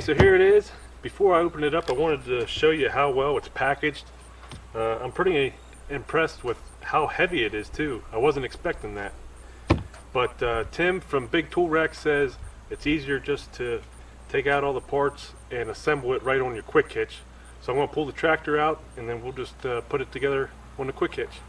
So here it is. Before I open it up, I wanted to show you how well it's packaged. I'm pretty impressed with how heavy it is too. I wasn't expecting that. But Tim from Big Tool Rack says it's easier just to take out all the parts and assemble it right on your quick hitch. So I'm going to pull the tractor out and then we'll just put it together on the quick hitch.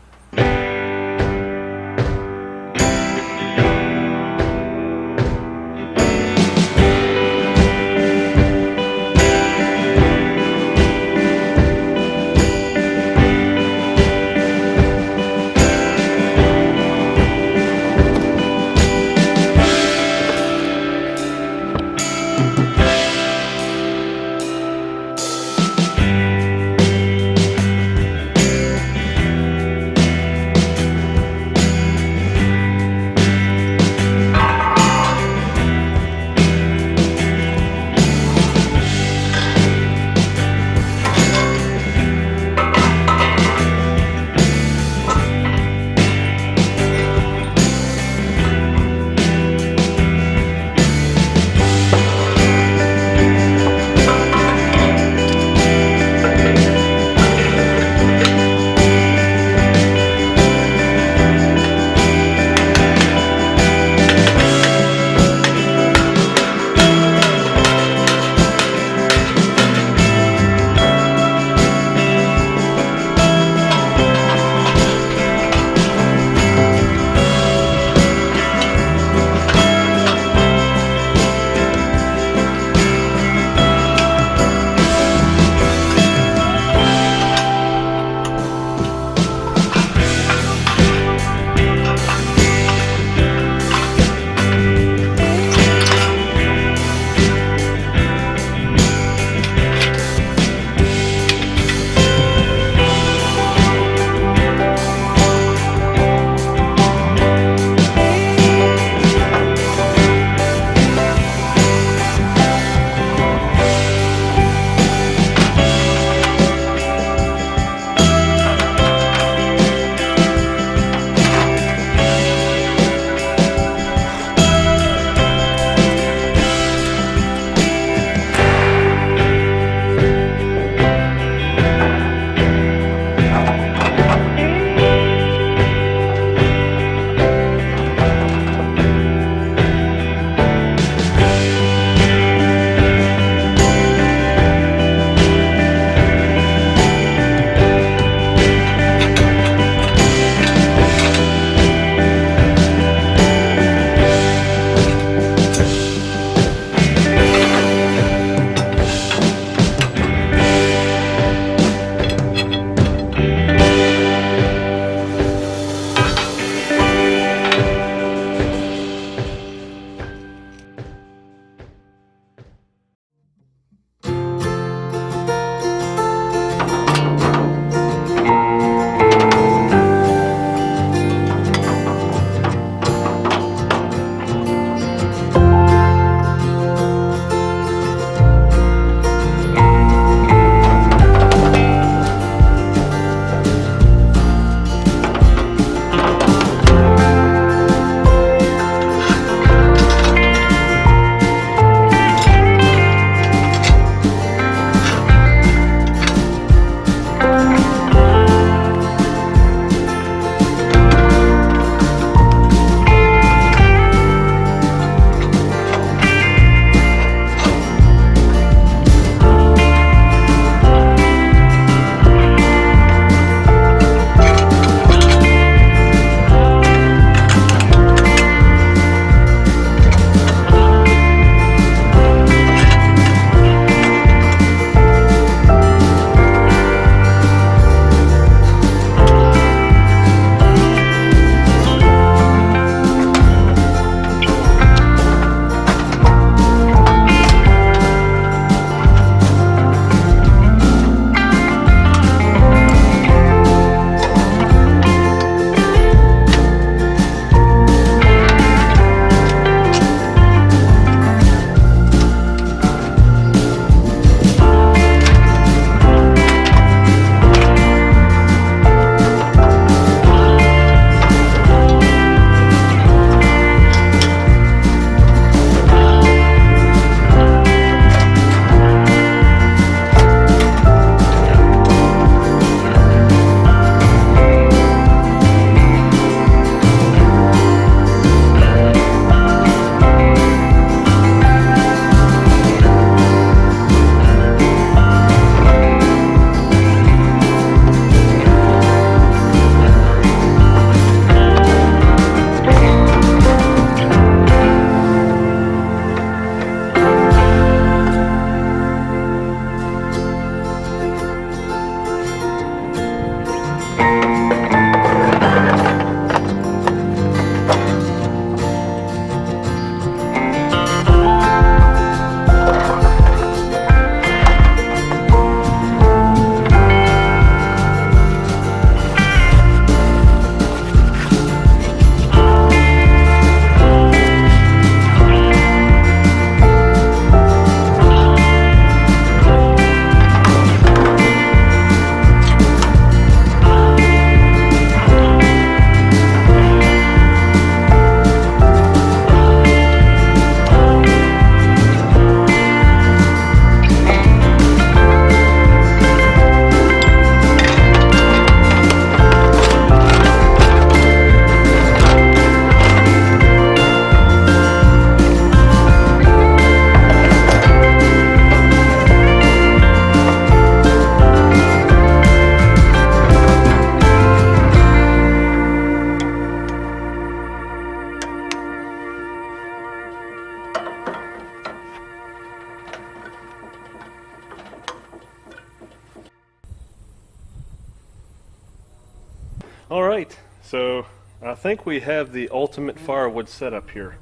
Alright, so I think we have the ultimate firewood setup here.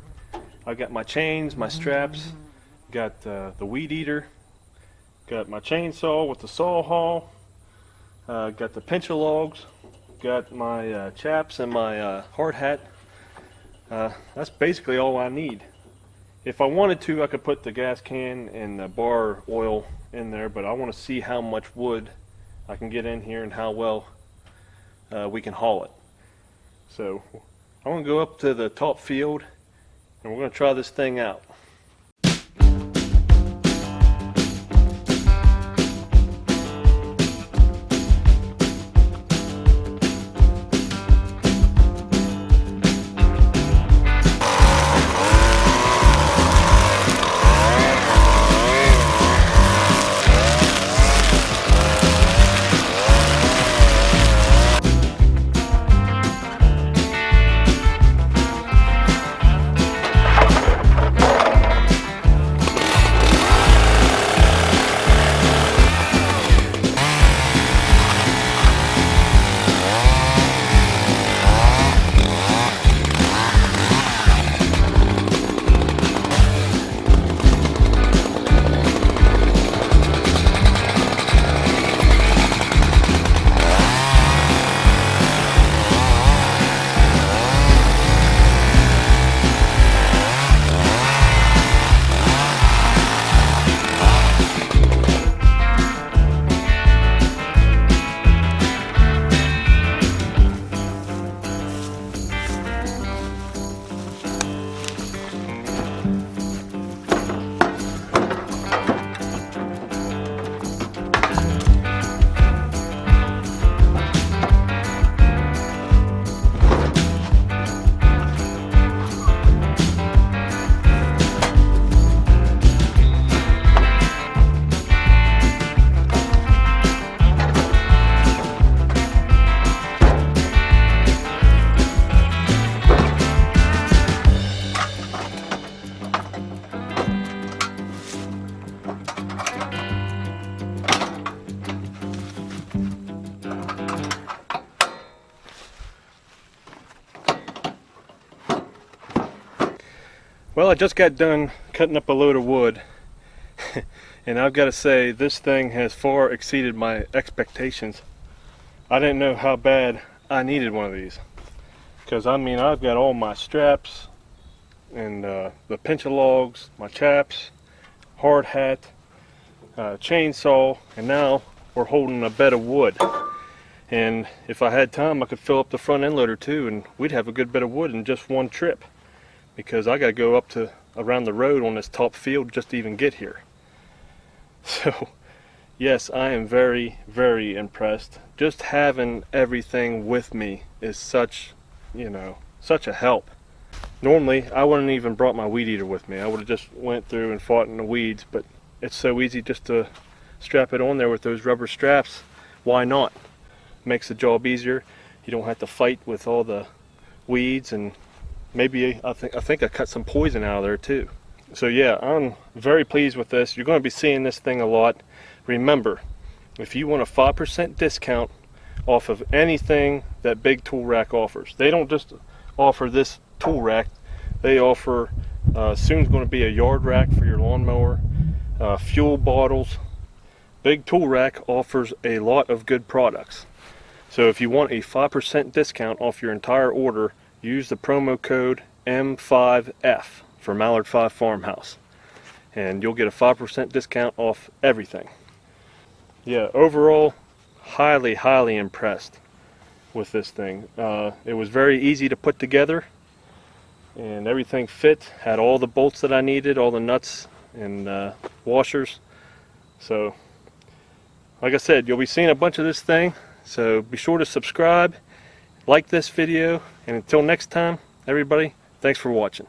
I've got my chains, my straps, got the weed eater, got my chainsaw with the Sawhaul, got the pincher logs, got my chaps and my hard hat. That's basically all I need. If I wanted to, I could put the gas can and the bar oil in there, but I want to see how much wood I can get in here and how well we can haul it. So I'm going to go up to the top field and we're going to try this thing out. Well, I just got done cutting up a load of wood and I've got to say this thing has far exceeded my expectations. I didn't know how bad I needed one of these, because I mean I've got all my straps and the pincher logs, my chaps, hard hat, chainsaw, and now we're holding a bed of wood. And if I had time I could fill up the front end loader too, and we'd have a good bit of wood in just one trip, because I got to go up to around the road on this top field just to even get here. So yes, I am very, very impressed. Just having everything with me is such, such a help. Normally I wouldn't even brought my weed eater with me. I would have just went through and fought in the weeds, but it's so easy just to strap it on there with those rubber straps. Why not? Makes the job easier. You don't have to fight with all the weeds, and maybe I think I cut some poison out of there too. So yeah, I'm very pleased with this. You're going to be seeing this thing a lot. Remember, if you want a 5% discount off of anything that Big Tool Rack offers, they don't just offer this tool rack, they offer soon's going to be a yard rack for your lawnmower, fuel bottles. Big Tool Rack offers a lot of good products. So if you want a 5% discount off your entire order, use the promo code M5F for Mallard 5 Farmhouse, and you'll get a 5% discount off everything. Yeah, overall, highly impressed with this thing. It was very easy to put together, and everything fit. Had all the bolts that I needed, all the nuts and washers. So, like I said, you'll be seeing a bunch of this thing. So be sure to subscribe, like this video, and until next time, everybody, thanks for watching.